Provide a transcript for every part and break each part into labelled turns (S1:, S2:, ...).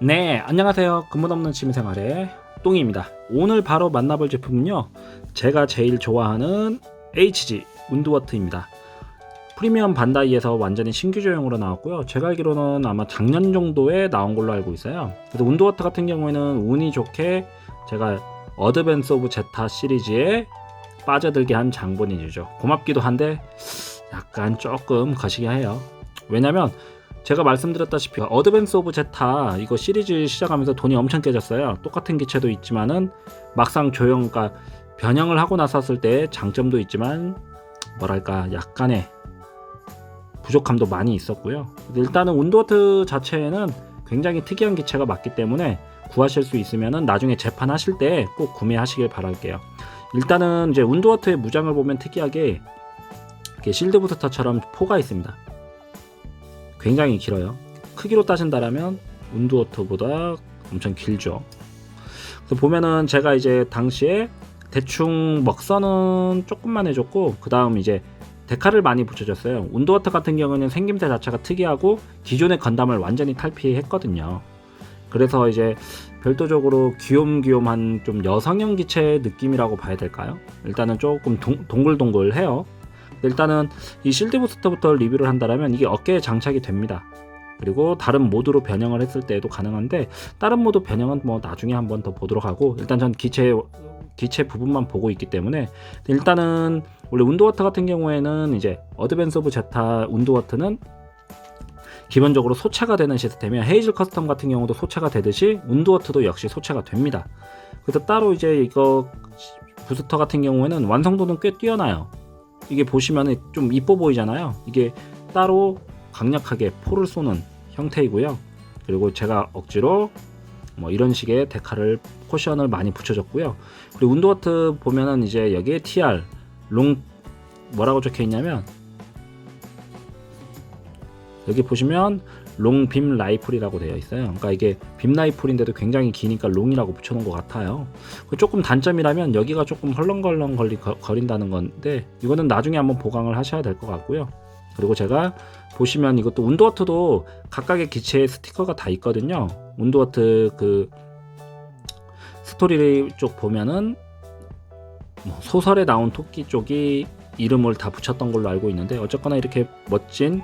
S1: 네, 안녕하세요. 근본 없는 취미생활의 똥입니다. 오늘 바로 만나볼 제품은요, 제가 제일 좋아하는 HG 운드워트입니다. 프리미엄 반다이에서 완전히 신규 조형으로 나왔고요. 제가 알기로는 아마 작년 정도에 나온 걸로 알고 있어요. 그래서 운드워터 같은 경우에는 운이 좋게 제가 어드밴스 오브 제타 시리즈에 빠져들게 한 장본인이죠. 고맙기도 한데 약간 조금 거시기 해요. 왜냐면 제가 말씀드렸다시피 어드밴스 오브 제타 이거 시리즈 시작하면서 돈이 엄청 깨졌어요. 똑같은 기체도 있지만은 막상 조형과 변형을 하고 나섰을 때 장점도 있지만 뭐랄까 약간의 부족함도 많이 있었고요. 일단은 운드워트 자체에는 굉장히 특이한 기체가 맞기 때문에 구하실 수 있으면은 나중에 재판하실 때 꼭 구매하시길 바랄게요. 일단은 이제 운드워트의 무장을 보면 특이하게 이렇게 실드 부스터처럼 포가 있습니다. 굉장히 길어요. 크기로 따진다라면 운드워터보다 엄청 길죠. 그래서 보면은 제가 이제 당시에 대충 먹선은 조금만 해줬고 그 다음 이제 데카를 많이 붙여줬어요. 운드워터 같은 경우는 생김새 자체가 특이하고 기존의 건담을 완전히 탈피했거든요. 그래서 이제 별도적으로 귀염귀염한 좀 여성형 기체 느낌이라고 봐야 될까요? 일단은 조금 동글동글해요. 일단은 이 실드 부스터부터 리뷰를 한다면 이게 어깨에 장착이 됩니다. 그리고 다른 모드로 변형을 했을 때에도 가능한데 다른 모드 변형은 뭐 나중에 한번 더 보도록 하고 일단 전 기체 부분만 보고 있기 때문에 일단은 원래 운드워터 같은 경우에는 이제 어드밴스 오브 제타 운드워터는 기본적으로 소체가 되는 시스템이야. 헤이즐 커스텀 같은 경우도 소체가 되듯이 운드워터도 역시 소체가 됩니다. 그래서 따로 이제 이거 부스터 같은 경우에는 완성도는 꽤 뛰어나요. 이게 보시면 좀 이뻐 보이잖아요. 이게 따로 강력하게 포를 쏘는 형태이고요. 그리고 제가 억지로 뭐 이런 식의 데카를 포션을 많이 붙여줬고요. 그리고 운드워트 보면은 이제 여기에 TR 롱 뭐라고 적혀 있냐면 여기 보시면 롱 빔 라이플이라고 되어 있어요. 그러니까 이게 빔 라이플인데도 굉장히 기니까 롱이라고 붙여놓은 것 같아요. 조금 단점이라면 여기가 조금 헐렁걸렁 거린다는 건데 이거는 나중에 한번 보강을 하셔야 될 것 같고요. 그리고 제가 보시면 이것도 운드워트도 각각의 기체에 스티커가 다 있거든요. 운드워트 그 스토리 쪽 보면은 뭐 소설에 나온 토끼 쪽이 이름을 다 붙였던 걸로 알고 있는데 어쨌거나 이렇게 멋진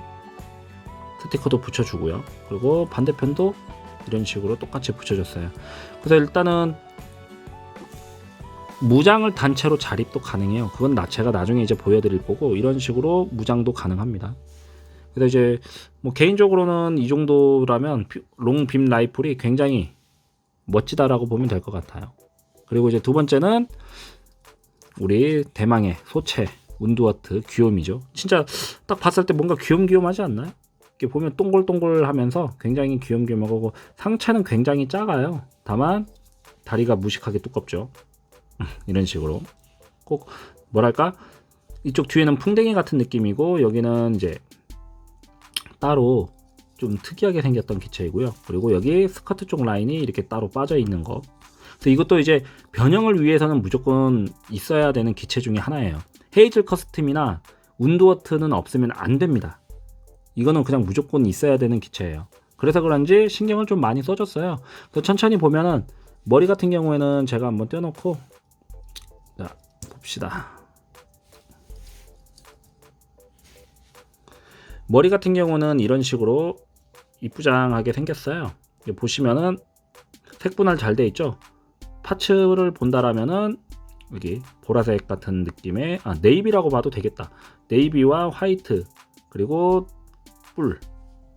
S1: 스티커도 붙여주고요. 그리고 반대편도 이런 식으로 똑같이 붙여줬어요. 그래서 일단은 무장을 단체로 자립도 가능해요. 그건 제가 나중에 이제 보여드릴 거고 이런 식으로 무장도 가능합니다. 그래서 이제 뭐 개인적으로는 이 정도라면 롱 빔 라이플이 굉장히 멋지다라고 보면 될 것 같아요. 그리고 이제 두 번째는 우리 대망의 소체 운드워트 귀요미죠. 진짜 딱 봤을 때 뭔가 귀염귀염하지 않나요? 이렇게 보면 동글동글하면서 굉장히 귀염귀염하고 상체는 굉장히 작아요. 다만 다리가 무식하게 두껍죠. 이런 식으로 꼭 뭐랄까 이쪽 뒤에는 풍뎅이 같은 느낌이고 여기는 이제 따로 좀 특이하게 생겼던 기체이고요. 그리고 여기 스커트 쪽 라인이 이렇게 따로 빠져 있는 거. 그래서 이것도 이제 변형을 위해서는 무조건 있어야 되는 기체 중에 하나예요. 헤이즐 커스텀이나 운드워트는 없으면 안 됩니다. 이거는 그냥 무조건 있어야 되는 기체예요. 그래서 그런지 신경을 좀 많이 써줬어요. 천천히 보면은 머리 같은 경우에는 제가 한번 떼어놓고 자 봅시다. 머리 같은 경우는 이런 식으로 이쁘장하게 생겼어요. 보시면은 색분할 잘 돼 있죠. 파츠를 본다라면은 여기 보라색 같은 느낌의 네이비라고 봐도 되겠다. 네이비와 화이트 그리고 뿔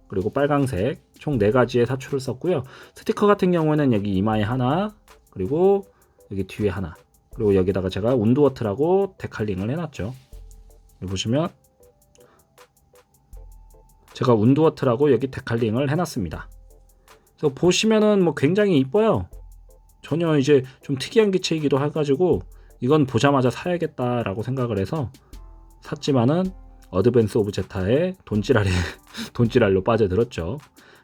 S1: 그리고 빨강색 총 4가지의 사출을 썼고요. 스티커 같은 경우에는 여기 이마에 하나 그리고 여기 뒤에 하나 그리고 여기다가 제가 운드워트라고 데칼링을 해놨죠. 여기 보시면 제가 운드워트라고 여기 데칼링을 해놨습니다. 그래서 보시면은 뭐 굉장히 이뻐요. 전혀 이제 좀 특이한 기체이기도 해가지고 이건 보자마자 사야겠다라고 생각을 해서 샀지만은 어드밴스 오브 제타의 돈지랄로 빠져들었죠.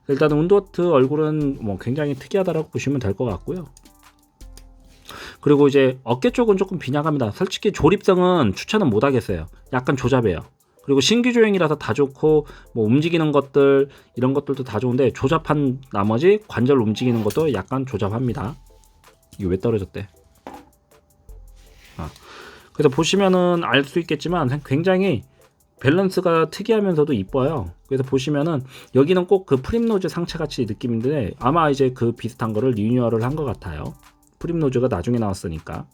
S1: 일단은 운드워트 얼굴은 뭐 굉장히 특이하다라고 보시면 될 것 같고요. 그리고 이제 어깨 쪽은 조금 빈약합니다. 솔직히 조립성은 추천은 못 하겠어요. 약간 조잡해요. 그리고 신규 조형이라서 다 좋고 뭐 움직이는 것들 이런 것들도 다 좋은데 조잡한 나머지 관절 움직이는 것도 약간 조잡합니다. 이거 왜 떨어졌대? 그래서 보시면은 알 수 있겠지만 굉장히 밸런스가 특이하면서도 이뻐요. 그래서 보시면은 여기는 꼭 그 프림노즈 상체같이 느낌인데 아마 이제 그 비슷한 거를 리뉴얼을 한 것 같아요. 프림노즈가 나중에 나왔으니까.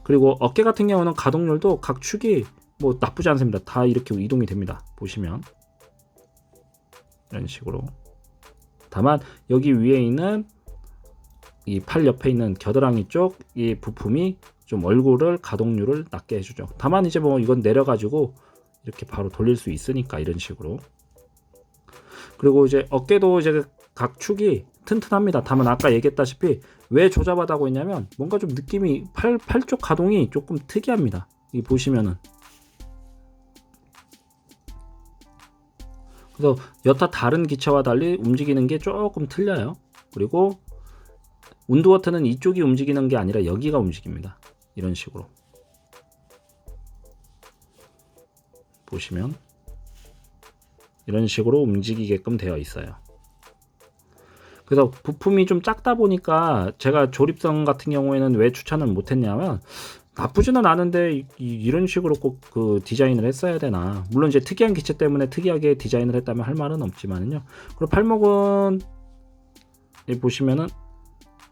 S1: 그리고 어깨 같은 경우는 가동률도 각 축이 뭐 나쁘지 않습니다. 다 이렇게 이동이 됩니다. 보시면 이런 식으로. 다만 여기 위에 있는 이 팔 옆에 있는 겨드랑이 쪽 이 부품이 좀 얼굴을 가동률을 낮게 해주죠. 다만 이제 뭐 이건 내려가지고 이렇게 바로 돌릴 수 있으니까 이런 식으로. 그리고 이제 어깨도 이제 각 축이 튼튼합니다. 다만 아까 얘기했다시피 왜 조잡하다고 했냐면 뭔가 좀 느낌이 팔 쪽 가동이 조금 특이합니다. 이 보시면은. 그래서 여타 다른 기체와 달리 움직이는 게 조금 틀려요. 그리고 운드워터는 이쪽이 움직이는 게 아니라 여기가 움직입니다. 이런 식으로 보시면 이런 식으로 움직이게끔 되어 있어요. 그래서 부품이 좀 작다 보니까 제가 조립성 같은 경우에는 왜 추천을 못했냐면 나쁘지는 않은데 이런 식으로 꼭 그 디자인을 했어야 되나. 물론 이제 특이한 기체 때문에 특이하게 디자인을 했다면 할 말은 없지만요. 그리고 팔목은 보시면은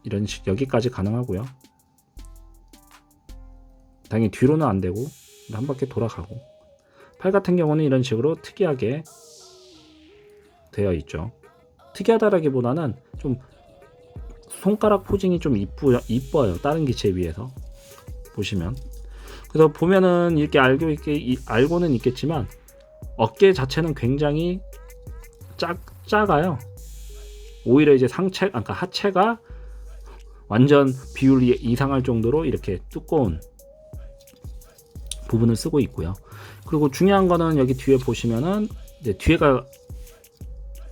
S1: 이런 식 여기까지 가능하고요. 당연히 뒤로는 안 되고 한 바퀴 돌아가고. 팔 같은 경우는 이런 식으로 특이하게 되어 있죠. 특이하다라기보다는 좀 손가락 포징이 좀 이뻐요. 다른 기체에 비해서 보시면. 그래서 보면은 이렇게 알고는 있겠지만 어깨 자체는 굉장히 작아요. 오히려 이제 그러니까 하체가 완전 비율이 이상할 정도로 이렇게 두꺼운 부분을 쓰고 있고요. 그리고 중요한 거는 여기 뒤에 보시면은 이제 뒤에가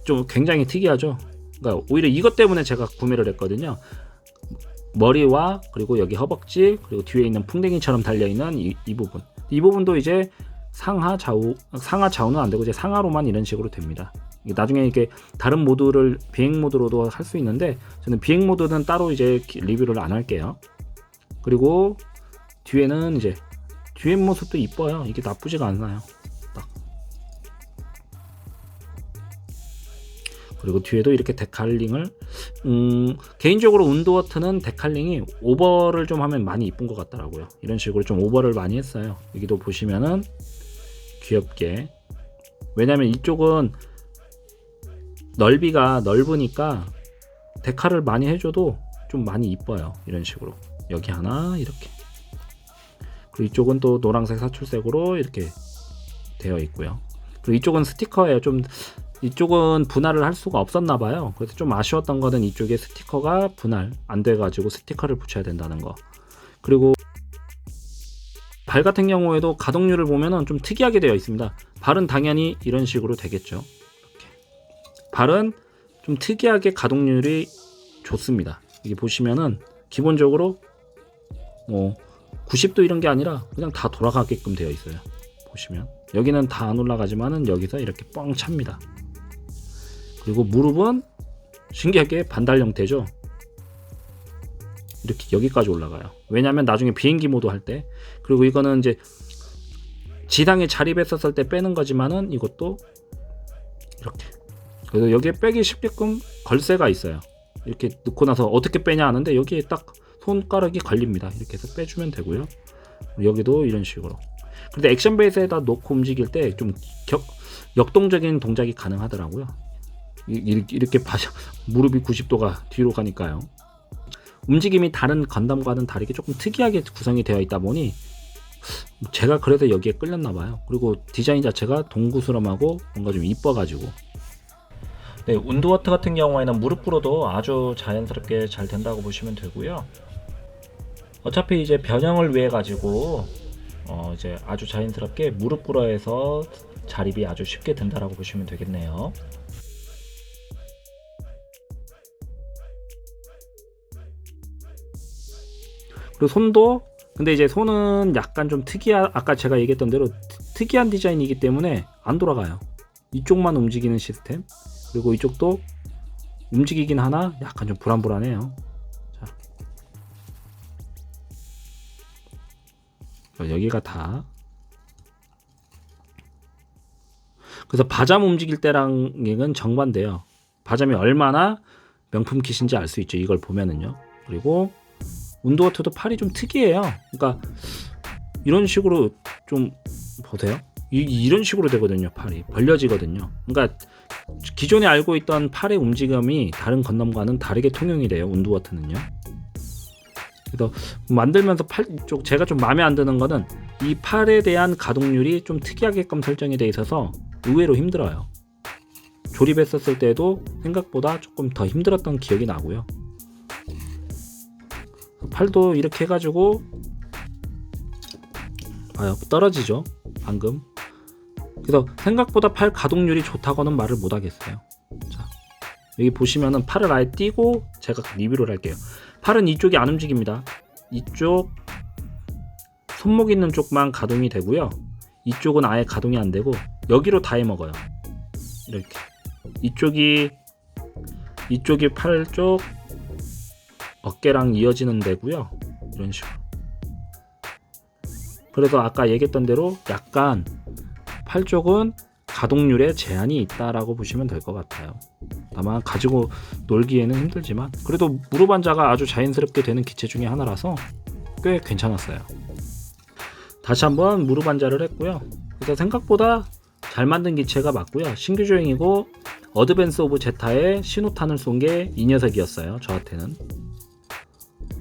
S1: 좀 굉장히 특이하죠. 그러니까 오히려 이것 때문에 제가 구매를 했거든요. 머리와 그리고 여기 허벅지 그리고 뒤에 있는 풍뎅이처럼 달려있는 이 부분. 이 부분도 이제 상하 좌우는 안 되고 이제 상하로만 이런 식으로 됩니다. 나중에 이렇게 다른 모드를 비행 모드로도 할 수 있는데 저는 비행 모드는 따로 이제 리뷰를 안 할게요. 그리고 뒤에는 이제 뒤에 모습도 이뻐요. 이게 나쁘지가 않아요. 딱. 그리고 뒤에도 이렇게 데칼링을 개인적으로 운드워터는 데칼링이 오버를 좀 하면 많이 이쁜 것 같더라고요. 이런 식으로 좀 오버를 많이 했어요. 여기도 보시면은 귀엽게. 왜냐면 이쪽은 넓이가 넓으니까 데칼을 많이 해줘도 좀 많이 이뻐요. 이런 식으로 여기 하나 이렇게. 그리고 이쪽은 또 노란색 사출색으로 이렇게 되어 있고요. 그리고 이쪽은 스티커예요. 좀 이쪽은 분할을 할 수가 없었나 봐요. 그래서 좀 아쉬웠던 거는 이쪽에 스티커가 분할 안 돼가지고 스티커를 붙여야 된다는 거. 그리고 발 같은 경우에도 가동률을 보면은 좀 특이하게 되어 있습니다. 발은 당연히 이런 식으로 되겠죠. 이렇게. 발은 좀 특이하게 가동률이 좋습니다. 여기 보시면은 기본적으로 뭐 90도 이런 게 아니라 그냥 다 돌아가게끔 되어 있어요. 보시면 여기는 다 안 올라가지만은 여기서 이렇게 뻥 찹니다. 그리고 무릎은 신기하게 반달 형태죠. 이렇게 여기까지 올라가요. 왜냐하면 나중에 비행기 모드 할 때. 그리고 이거는 이제 지상에 자립했었을 때 빼는 거지만은 이것도 이렇게. 그래서 여기에 빼기 쉽게끔 걸쇠가 있어요. 이렇게 넣고 나서 어떻게 빼냐 하는데 여기에 딱 손가락이 걸립니다. 이렇게 해서 빼주면 되고요. 여기도 이런 식으로. 근데 액션 베이스에다 놓고 움직일 때 좀 역동적인 동작이 가능하더라고요. 이렇게 무릎이 90도가 뒤로 가니까요. 움직임이 다른 건담과는 다르게 조금 특이하게 구성이 되어 있다 보니 제가 그래서 여기에 끌렸나 봐요. 그리고 디자인 자체가 동구스름하고 뭔가 좀 이뻐가지고. 네, 운드워터 같은 경우에는 무릎 꿇어도 아주 자연스럽게 잘 된다고 보시면 되고요. 어차피 이제 변형을 위해 가지고 이제 아주 자연스럽게 무릎 꿇어에서 자립이 아주 쉽게 된다라고 보시면 되겠네요. 그리고 손도 근데 이제 손은 약간 좀 아까 제가 얘기했던 대로 특이한 디자인이기 때문에 안 돌아가요. 이쪽만 움직이는 시스템, 그리고 이쪽도 움직이긴 하나 약간 좀 불안불안해요. 자, 여기가 다. 그래서 바잠 움직일 때랑은 정반대요. 바잠이 얼마나 명품 킷인지 알 수 있죠, 이걸 보면은요. 그리고 운드워터도 팔이 좀 특이해요. 그러니까 이런 식으로 좀 보세요. 이런 식으로 되거든요. 팔이 벌려지거든요. 그러니까 기존에 알고 있던 팔의 움직임이 다른 건담과는 다르게 통용이 돼요. 운드워터는요. 그래서 만들면서 팔 쪽 제가 좀 마음에 안 드는 거는 이 팔에 대한 가동률이 좀 특이하게끔 설정이 돼 있어서 의외로 힘들어요. 조립했었을 때도 생각보다 조금 더 힘들었던 기억이 나고요. 팔도 이렇게 해가지고 봐요, 떨어지죠 방금. 그래서 생각보다 팔 가동률이 좋다고는 말을 못 하겠어요. 자, 여기 보시면은 팔을 아예 띄고 제가 리뷰를 할게요. 팔은 이쪽이 안 움직입니다. 이쪽 손목 있는 쪽만 가동이 되고요. 이쪽은 아예 가동이 안 되고 여기로 다 해먹어요. 이렇게 이쪽이 팔 쪽 어깨랑 이어지는 데고요. 이런 식으로. 그래서 아까 얘기했던 대로 약간 팔 쪽은 가동률에 제한이 있다라고 보시면 될 것 같아요. 다만 가지고 놀기에는 힘들지만 그래도 무릎 앉아가 아주 자연스럽게 되는 기체 중에 하나라서 꽤 괜찮았어요. 다시 한번 무릎 앉아를 했고요. 그래서 생각보다 잘 만든 기체가 맞고요. 신규 조형이고 어드밴스 오브 제타의 신호탄을 쏜 게 이 녀석이었어요. 저한테는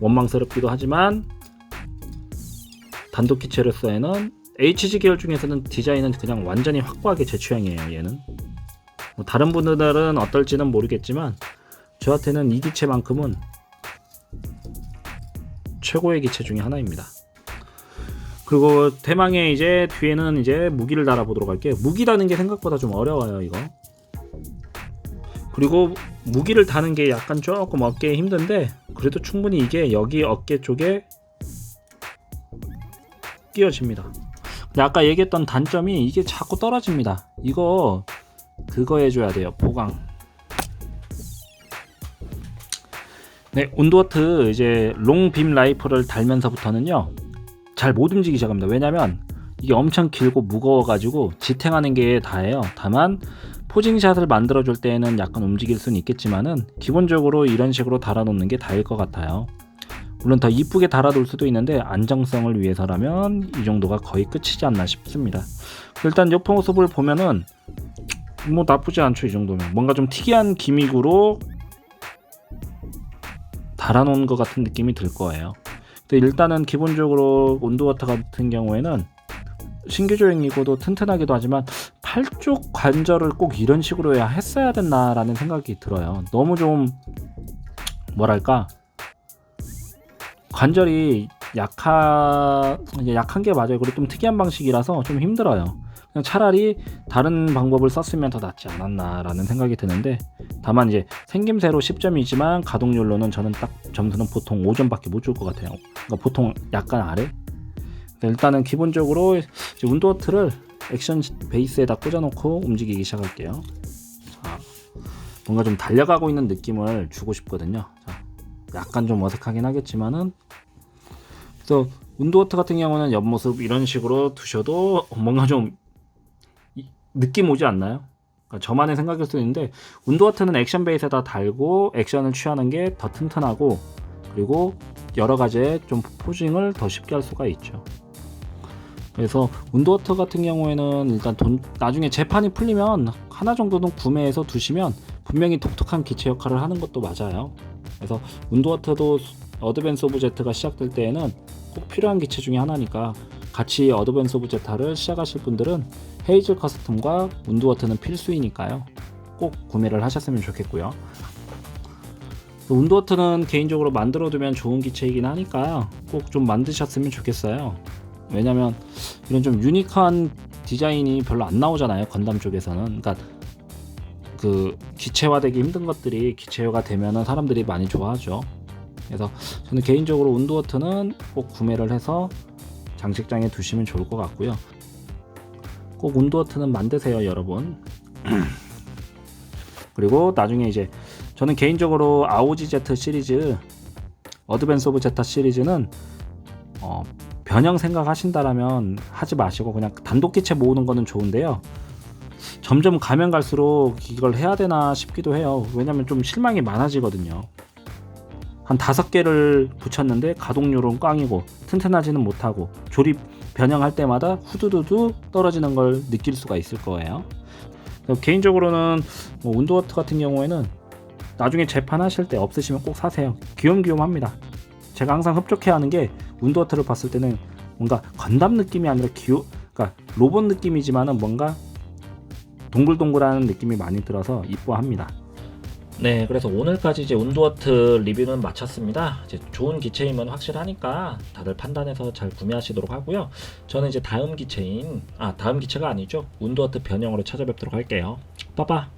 S1: 원망스럽기도 하지만 단독 기체로서에는 HG 계열 중에서는 디자인은 그냥 완전히 확고하게 제 취향이에요. 얘는 다른 분들은 어떨지는 모르겠지만 저한테는 이 기체만큼은 최고의 기체 중에 하나입니다. 그리고 대망의 이제 뒤에는 이제 무기를 달아보도록 할게요. 무기 다는 게 생각보다 좀 어려워요, 이거. 그리고 무기를 다는 게 약간 조금 어깨에 힘든데 그래도 충분히 이게 여기 어깨 쪽에 끼워집니다. 근데 아까 얘기했던 단점이 이게 자꾸 떨어집니다. 이거 그거 해줘야 돼요. 보강. 네, 운드워트 이제 롱빔 라이플을 달면서부터는요 잘 못 움직이기 시작합니다. 왜냐면 이게 엄청 길고 무거워가지고 지탱하는 게 다예요. 다만 포징샷을 만들어줄 때에는 약간 움직일 수는 있겠지만은 기본적으로 이런 식으로 달아놓는 게 다일 것 같아요. 물론 더 이쁘게 달아둘 수도 있는데 안정성을 위해서라면 이 정도가 거의 끝이지 않나 싶습니다. 일단 옆 모습을 보면은 뭐 나쁘지 않죠. 이 정도면 뭔가 좀 특이한 기믹으로 달아놓은 것 같은 느낌이 들 거예요. 근데 일단은 기본적으로 운드워터 같은 경우에는 신규 조형이고도 튼튼하기도 하지만 팔 쪽 관절을 꼭 이런 식으로 해야 했어야 됐나라는 생각이 들어요. 너무 좀 뭐랄까 관절이 약한 게 맞아요. 그리고 좀 특이한 방식이라서 좀 힘들어요. 그냥 차라리 다른 방법을 썼으면 더 낫지 않았나라는 생각이 드는데 다만 이제 생김새로 10점이지만 가동률로는 저는 딱 점수는 보통 5점밖에 못 줄 것 같아요. 그러니까 보통 약간 아래. 일단은 기본적으로 이제 운드워트를 액션 베이스에다 꽂아놓고 움직이기 시작할게요. 자, 뭔가 좀 달려가고 있는 느낌을 주고 싶거든요. 자, 약간 좀 어색하긴 하겠지만은 그래서 운드워터 같은 경우는 옆모습 이런 식으로 두셔도 뭔가 좀 느낌 오지 않나요? 그러니까 저만의 생각일 수도 있는데 운드워터는 액션 베이스에다 달고 액션을 취하는 게 더 튼튼하고 그리고 여러 가지의 좀 포징을 더 쉽게 할 수가 있죠. 그래서 운드워터 같은 경우에는 일단 나중에 재판이 풀리면 하나 정도는 구매해서 두시면 분명히 독특한 기체 역할을 하는 것도 맞아요. 그래서 운드워터도 어드밴스 오브 제트가 시작될 때에는 꼭 필요한 기체 중에 하나니까 같이 어드밴스 오브 제타를 시작하실 분들은 헤이즐 커스텀과 운드워터는 필수이니까요. 꼭 구매를 하셨으면 좋겠고요. 운드워터는 개인적으로 만들어두면 좋은 기체이긴 하니까 꼭 좀 만드셨으면 좋겠어요. 왜냐면 이런 좀 유니크한 디자인이 별로 안 나오잖아요. 건담 쪽에서는. 그러니까 그 기체화되기 힘든 것들이 기체화가 되면은 사람들이 많이 좋아하죠. 그래서 저는 개인적으로 운드워터는 꼭 구매를 해서 장식장에 두시면 좋을 것 같고요. 꼭 운드워트는 만드세요 여러분. 그리고 나중에 이제 저는 개인적으로 아오지 Z 시리즈, 어드밴스 오브 제타 시리즈는 변형 생각하신다라면 하지 마시고 그냥 단독 기체 모으는 거는 좋은데요. 점점 가면 갈수록 이걸 해야 되나 싶기도 해요. 왜냐면 좀 실망이 많아지거든요. 한 5개를 붙였는데 가동률은 꽝이고 튼튼하지는 못하고 조립 변형할 때마다 후두두두 떨어지는 걸 느낄 수가 있을 거예요. 개인적으로는 뭐 운드워트 같은 경우에는 나중에 재판하실 때 없으시면 꼭 사세요. 귀염귀염합니다. 제가 항상 흡족해하는 게 운드워트를 봤을 때는 뭔가 건담 느낌이 아니라 그러니까 로봇 느낌이지만은 뭔가 동글동글한 느낌이 많이 들어서 이뻐합니다. 네, 그래서 오늘까지 이제 운드워트 리뷰는 마쳤습니다. 이제 좋은 기체임은 확실하니까 다들 판단해서 잘 구매하시도록 하고요. 저는 이제 다음 기체가 아니죠. 운드워트 변형으로 찾아뵙도록 할게요. 빠빠.